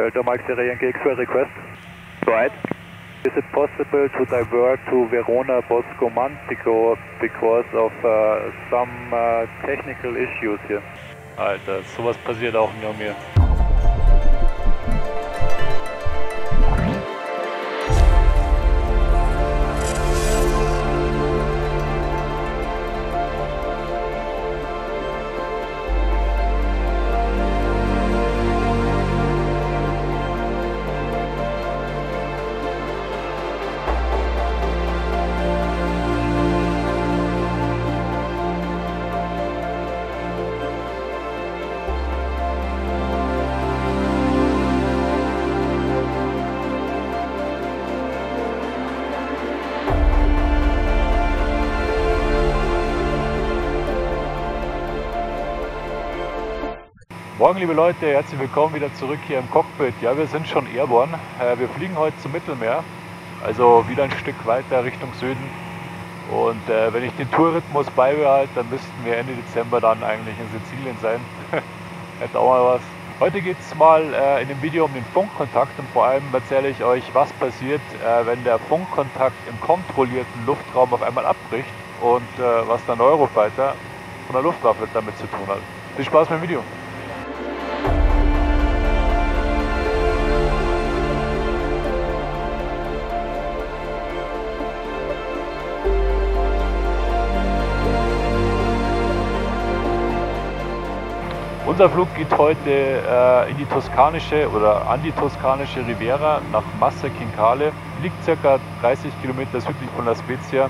Delta Mike Sierra Yankee X-ray request. Go ahead. Is it possible to divert to Verona Bosco Mantico because of some technical issues here? Alter, sowas passiert auch nur mir. Morgen, liebe Leute, herzlich willkommen wieder zurück hier im Cockpit. Ja, wir sind schon airborne. Wir fliegen heute zum Mittelmeer, also wieder ein Stück weiter Richtung Süden. Und wenn ich den Tourrhythmus beibehalte, dann müssten wir Ende Dezember dann eigentlich in Sizilien sein. Hätte auch mal was. Heute geht es mal in dem Video um den Funkkontakt und vor allem erzähle ich euch, was passiert, wenn der Funkkontakt im kontrollierten Luftraum auf einmal abbricht und was der Eurofighter von der Luftwaffe damit zu tun hat. Viel Spaß mit dem Video! Unser Flug geht heute in die toskanische oder an die toskanische Riviera nach Massa Chincale. Liegt ca. 30 Kilometer südlich von La Spezia.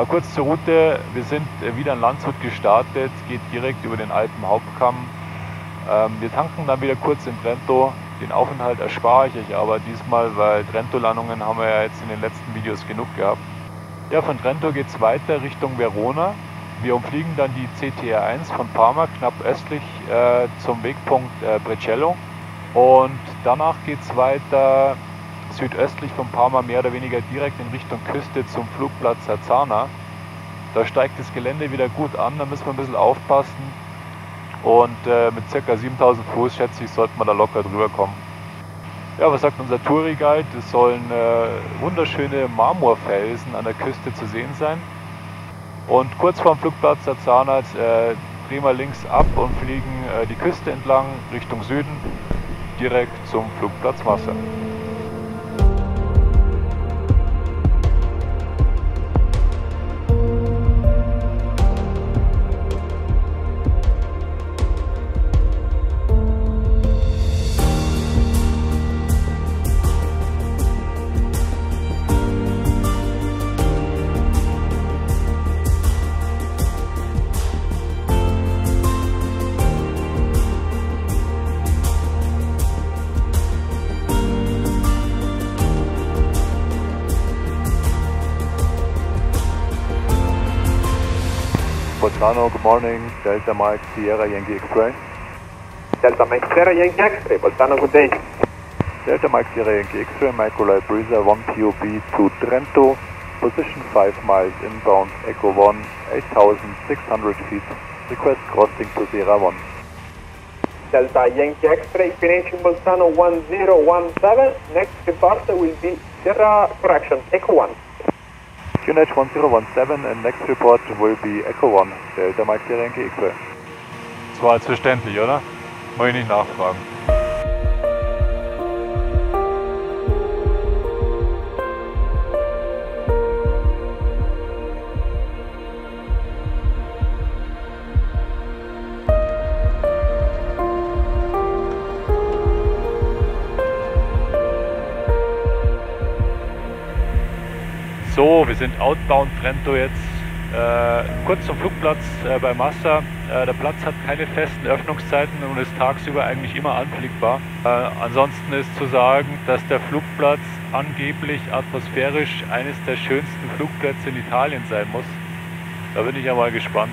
Kurz zur Route, wir sind wieder in Landshut gestartet, geht direkt über den Alpenhauptkamm. Wir tanken dann wieder kurz in Trento. Den Aufenthalt erspare ich euch aber diesmal, weil Trento-Landungen haben wir ja jetzt in den letzten Videos genug gehabt. Ja, von Trento geht es weiter Richtung Verona. Wir umfliegen dann die CTR-1 von Parma, knapp östlich zum Wegpunkt Brecello. Und danach geht es weiter südöstlich von Parma, mehr oder weniger direkt in Richtung Küste zum Flugplatz Arzana. Da steigt das Gelände wieder gut an, da müssen wir ein bisschen aufpassen. Und mit ca. 7000 Fuß, schätze ich, sollten wir da locker drüber kommen. Ja, was sagt unser Touri-Guide? Es sollen wunderschöne Marmorfelsen an der Küste zu sehen sein. Und kurz vorm Flugplatz Arzana drehen wir links ab und fliegen die Küste entlang Richtung Süden, direkt zum Flugplatz Massa. Bolzano, good morning, Delta Mike Sierra Yankee X-ray. Delta Mike Sierra Yankee X-ray, Bolzano, good day. Delta Mike Sierra Yankee X-ray, Microlight Breezer 1 POB to Trento, position 5 miles inbound, Echo 1, 8,600 feet, request crossing to Sierra 1. Delta Yankee X-ray, finishing Bolzano 1017, next departure will be Sierra, correction, Echo 1. QNH 1017 and next report will be Echo 1, Delta Mike Sierra Yankee X-ray. Das war jetzt verständlich, oder? Muss ich nicht nachfragen. So, wir sind outbound Trento jetzt, kurz zum Flugplatz bei Massa. Der Platz hat keine festen Öffnungszeiten und ist tagsüber eigentlich immer anfliegbar. Ansonsten ist zu sagen, dass der Flugplatz angeblich atmosphärisch eines der schönsten Flugplätze in Italien sein muss. Da bin ich ja mal gespannt.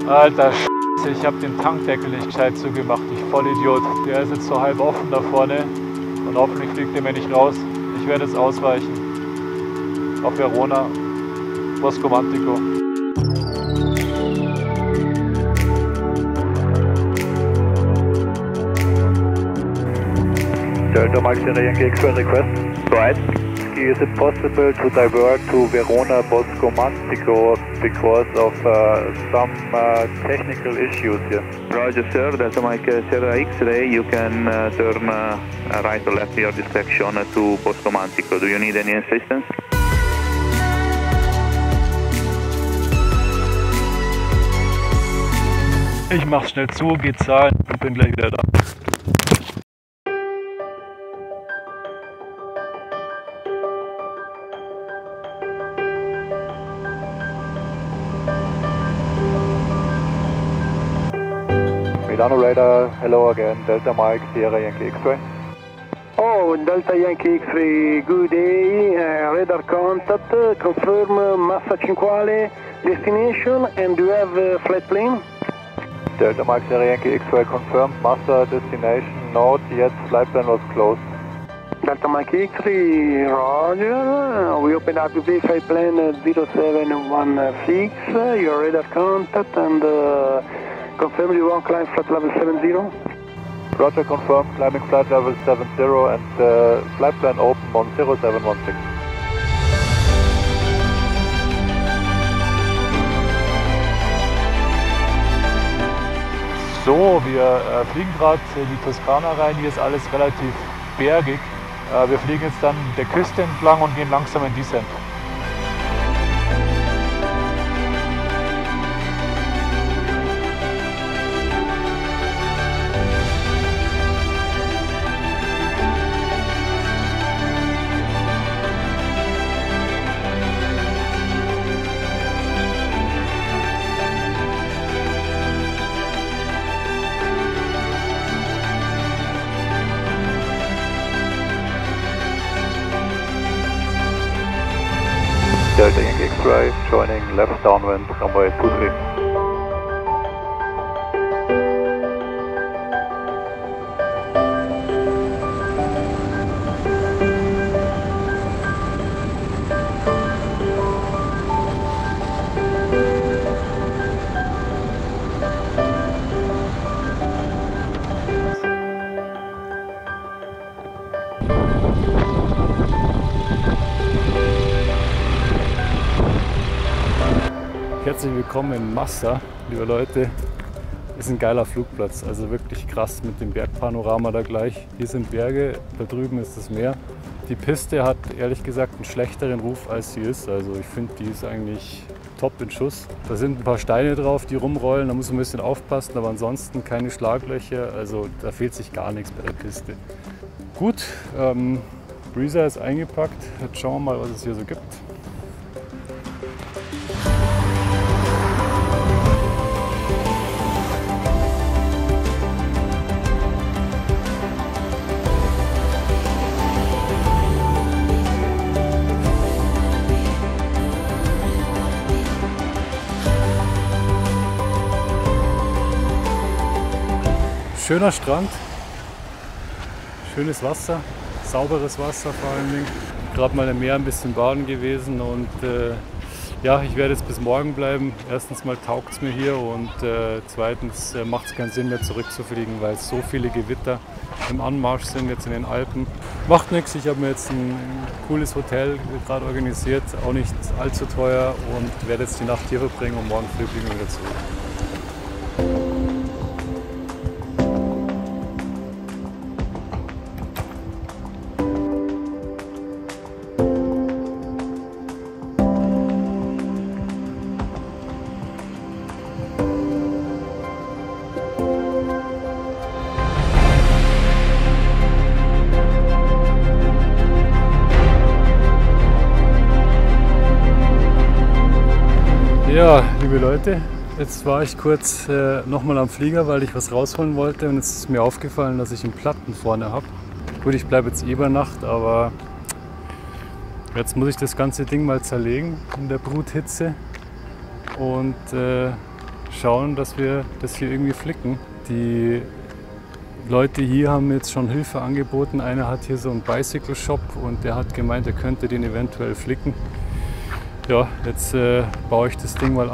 Alter Scheiße, ich habe den Tankdeckel nicht gescheit zugemacht, ich Vollidiot. Der ist jetzt so halb offen da vorne und hoffentlich fliegt der mir nicht raus. Ich werde jetzt ausweichen. Auf Verona, Bosco Mantico. Delta Mike Sierra Yankee X-ray request. Go ahead. Is it possible to divert to Verona Bosco Mantico because of some technical issues here? Roger, sir. Delta Mike Sierra X-ray. You can turn right or left your dissection to Bosco Mantico. Do you need any assistance? Ich mach's schnell zu, geh zahlen und bin gleich wieder da. Milano Radar, hello again, Delta Mike Sierra Yankee X-ray. Oh, Delta Yankee X-ray, good day, radar contact, confirm Massa Cinquale destination, and do you have a flight plane? Delta Mike Sierra Yankee X-ray confirmed, Massa destination, not yet, flight plan was closed. Delta Mike X-ray, roger, we open up the flight plan 0716, your radar contact, and confirm you want climb flight level 70. Roger, confirmed, climbing flight level 70 and flight plan open on 0716. So, wir fliegen gerade in die Toskana rein, hier ist alles relativ bergig. Wir fliegen jetzt dann der Küste entlang und gehen langsam in Descent. Delta Yankee X-ray, joining left downwind, runway 23. Herzlich willkommen in Massa, liebe Leute. Ist ein geiler Flugplatz, also wirklich krass mit dem Bergpanorama da gleich. Hier sind Berge, da drüben ist das Meer. Die Piste hat ehrlich gesagt einen schlechteren Ruf als sie ist, also ich finde, die ist eigentlich top in Schuss. Da sind ein paar Steine drauf, die rumrollen, da muss man ein bisschen aufpassen, aber ansonsten keine Schlaglöcher, also da fehlt sich gar nichts bei der Piste. Gut, Breezer ist eingepackt, jetzt schauen wir mal, was es hier so gibt. Schöner Strand, schönes Wasser, sauberes Wasser vor allen Dingen. Gerade mal im Meer ein bisschen baden gewesen und ja, ich werde jetzt bis morgen bleiben. Erstens mal taugt es mir hier und zweitens macht es keinen Sinn mehr zurückzufliegen, weil so viele Gewitter im Anmarsch sind jetzt in den Alpen. Macht nichts, ich habe mir jetzt ein cooles Hotel gerade organisiert, auch nicht allzu teuer und werde jetzt die Nacht hier verbringen und morgen früh fliegen wir wieder zurück. Ja, liebe Leute, jetzt war ich kurz nochmal am Flieger, weil ich was rausholen wollte und jetzt ist mir aufgefallen, dass ich einen Platten vorne habe. Gut, ich bleibe jetzt über Nacht, aber jetzt muss ich das ganze Ding mal zerlegen in der Bruthitze und schauen, dass wir das hier irgendwie flicken. Die Leute hier haben jetzt schon Hilfe angeboten. Einer hat hier so einen Bicycle Shop und der hat gemeint, er könnte den eventuell flicken. Ja, jetzt baue ich das Ding mal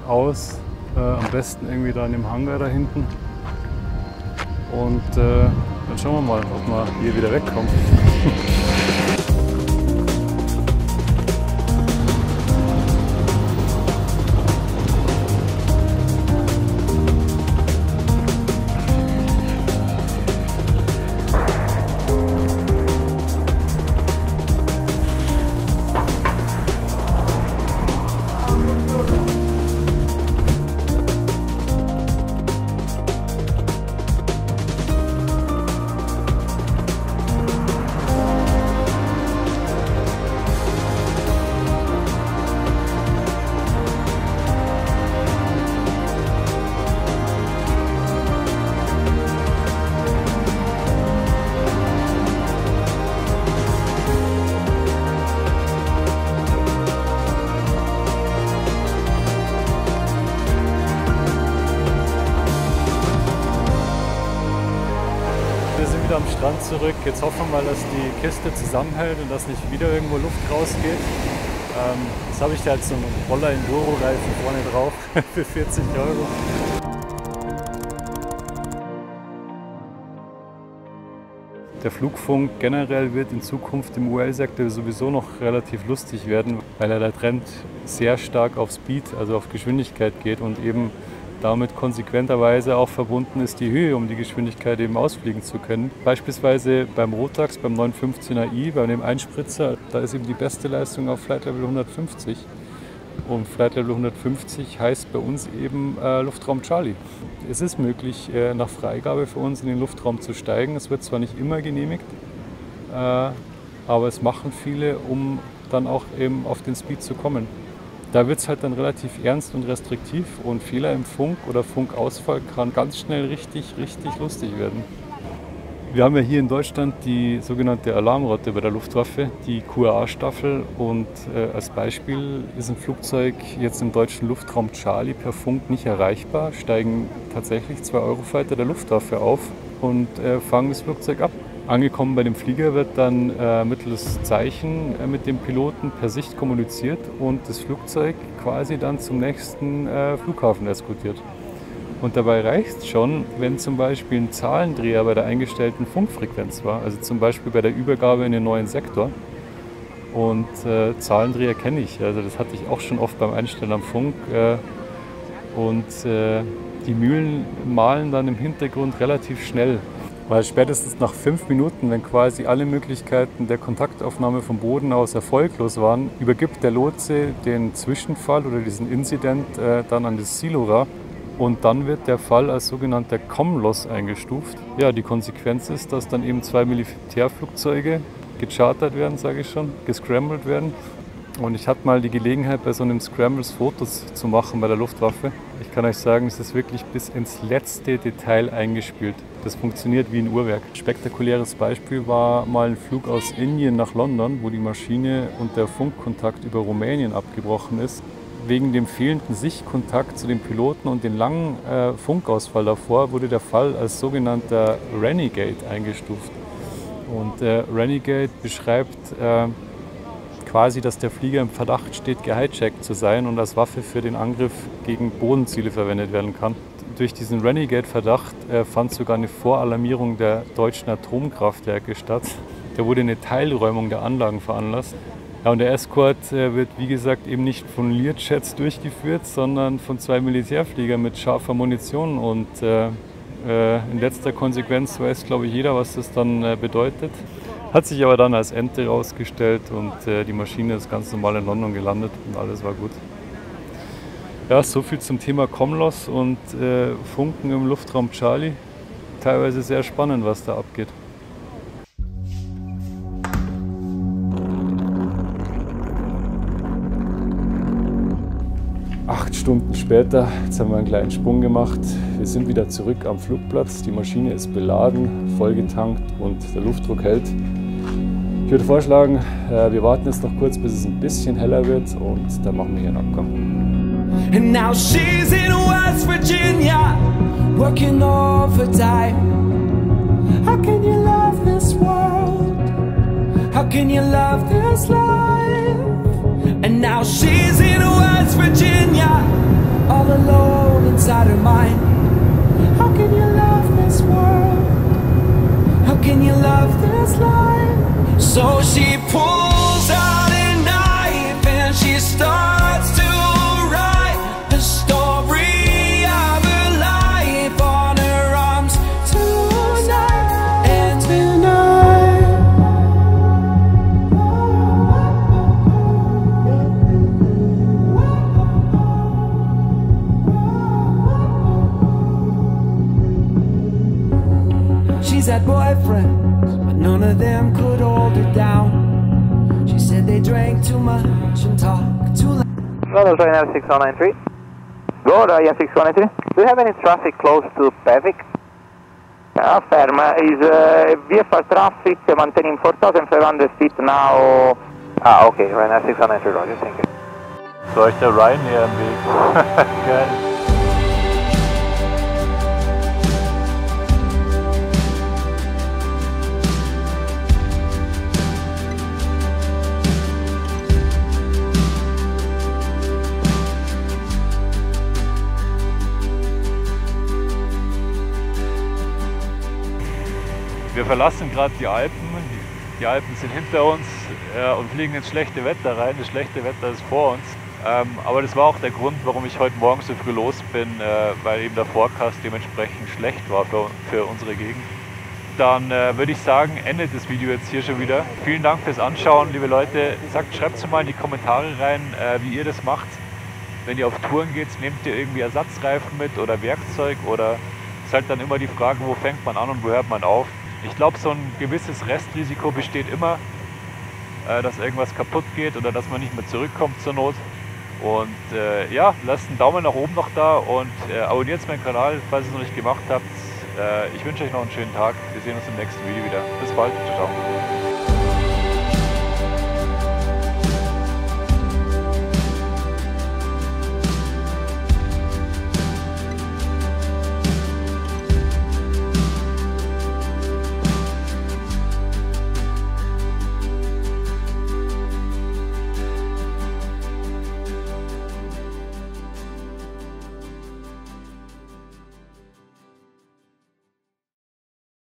aus. Am besten irgendwie da in dem Hangar da hinten. Und dann schauen wir mal, ob wir hier wieder wegkommen. Wir sind wieder am Strand zurück. Jetzt hoffen wir mal, dass die Kiste zusammenhält und dass nicht wieder irgendwo Luft rausgeht. Jetzt habe ich da jetzt so einen Roller Enduro-Reifen vorne drauf für 40 Euro. Der Flugfunk generell wird in Zukunft im UL-Sektor sowieso noch relativ lustig werden, weil der Trend sehr stark auf Speed, also auf Geschwindigkeit geht und eben damit konsequenterweise auch verbunden ist die Höhe, um die Geschwindigkeit eben ausfliegen zu können. Beispielsweise beim Rotax, beim 915AI, bei dem Einspritzer, da ist eben die beste Leistung auf Flight Level 150. Und Flight Level 150 heißt bei uns eben Luftraum Charlie. Es ist möglich, nach Freigabe für uns in den Luftraum zu steigen. Es wird zwar nicht immer genehmigt, aber es machen viele, um dann auch eben auf den Speed zu kommen. Da wird es halt dann relativ ernst und restriktiv und Fehler im Funk oder Funkausfall kann ganz schnell richtig lustig werden. Wir haben ja hier in Deutschland die sogenannte Alarmrotte bei der Luftwaffe, die QRA-Staffel, und als Beispiel ist ein Flugzeug jetzt im deutschen Luftraum Charlie per Funk nicht erreichbar, steigen tatsächlich 2 Eurofighter der Luftwaffe auf und fangen das Flugzeug ab. Angekommen bei dem Flieger wird dann mittels Zeichen mit dem Piloten per Sicht kommuniziert und das Flugzeug quasi dann zum nächsten Flughafen eskortiert. Und dabei reicht es schon, wenn zum Beispiel ein Zahlendreher bei der eingestellten Funkfrequenz war, also zum Beispiel bei der Übergabe in den neuen Sektor. Und Zahlendreher kenne ich, also das hatte ich auch schon oft beim Einstellen am Funk. Die Mühlen mahlen dann im Hintergrund relativ schnell. Weil spätestens nach 5 Minuten, wenn quasi alle Möglichkeiten der Kontaktaufnahme vom Boden aus erfolglos waren, übergibt der Lotse den Zwischenfall oder diesen Incident dann an das SILORA und dann wird der Fall als sogenannter COM-Loss eingestuft. Ja, die Konsequenz ist, dass dann eben 2 Militärflugzeuge gechartert werden, sage ich schon, gescrambled werden. Und ich hatte mal die Gelegenheit, bei so einem Scrambles Fotos zu machen bei der Luftwaffe. Ich kann euch sagen, es ist wirklich bis ins letzte Detail eingespielt. Das funktioniert wie ein Uhrwerk. Spektakuläres Beispiel war mal ein Flug aus Indien nach London, wo die Maschine und der Funkkontakt über Rumänien abgebrochen ist. Wegen dem fehlenden Sichtkontakt zu den Piloten und dem langen Funkausfall davor wurde der Fall als sogenannter Renegade eingestuft. Und Renegade beschreibt quasi, dass der Flieger im Verdacht steht, gehijackt zu sein und als Waffe für den Angriff gegen Bodenziele verwendet werden kann. Durch diesen Renegade-Verdacht fand sogar eine Voralarmierung der deutschen Atomkraftwerke statt. Da wurde eine Teilräumung der Anlagen veranlasst. Ja, und der Escort wird, wie gesagt, eben nicht von Learjets durchgeführt, sondern von 2 Militärfliegern mit scharfer Munition. Und in letzter Konsequenz weiß, glaube ich, jeder, was das dann bedeutet. Hat sich aber dann als Ente herausgestellt und die Maschine ist ganz normal in London gelandet und alles war gut. Ja, so viel zum Thema COM-Loss und Funken im Luftraum Charlie. Teilweise sehr spannend, was da abgeht. Acht Stunden später, jetzt haben wir einen kleinen Sprung gemacht. Wir sind wieder zurück am Flugplatz. Die Maschine ist beladen, vollgetankt und der Luftdruck hält. Ich würde vorschlagen, wir warten jetzt noch kurz, bis es ein bisschen heller wird und dann machen wir hier einen Abgang. And now she's in West Virginia, working overtime. How can you love this world? How can you love this life? And now she's in West Virginia, all alone inside her mind. How can you love this world? How can you love this life? So she pulls out a knife and she starts to write the story of her life on her arms tonight and tonight. She's had boyfriends, but none of them could hold her down. She said they drank too much and talked too loud. London Ryanair 6193. Go, Ryanair 6193. Do you have any traffic close to Pevik? Firm. Is VFR traffic maintaining 4,500 feet now? Okay, Ryanair 6193, Roger, thank you. Für euch der Ryanair im Weg. Geil. Wir verlassen gerade die Alpen. Die Alpen sind hinter uns und fliegen ins schlechte Wetter rein. Das schlechte Wetter ist vor uns. Aber das war auch der Grund, warum ich heute Morgen so früh los bin, weil eben der Forecast dementsprechend schlecht war für unsere Gegend. Dann würde ich sagen, endet das Video jetzt hier schon wieder. Vielen Dank fürs Anschauen, liebe Leute. Schreibt es mal in die Kommentare rein, wie ihr das macht. Wenn ihr auf Touren geht, nehmt ihr irgendwie Ersatzreifen mit oder Werkzeug, oder ist halt dann immer die Frage, wo fängt man an und wo hört man auf. Ich glaube, so ein gewisses Restrisiko besteht immer, dass irgendwas kaputt geht oder dass man nicht mehr zurückkommt zur Not. Und ja, lasst einen Daumen nach oben noch da und abonniert meinen Kanal, falls ihr es noch nicht gemacht habt. Ich wünsche euch noch einen schönen Tag. Wir sehen uns im nächsten Video wieder. Bis bald. Ciao, ciao.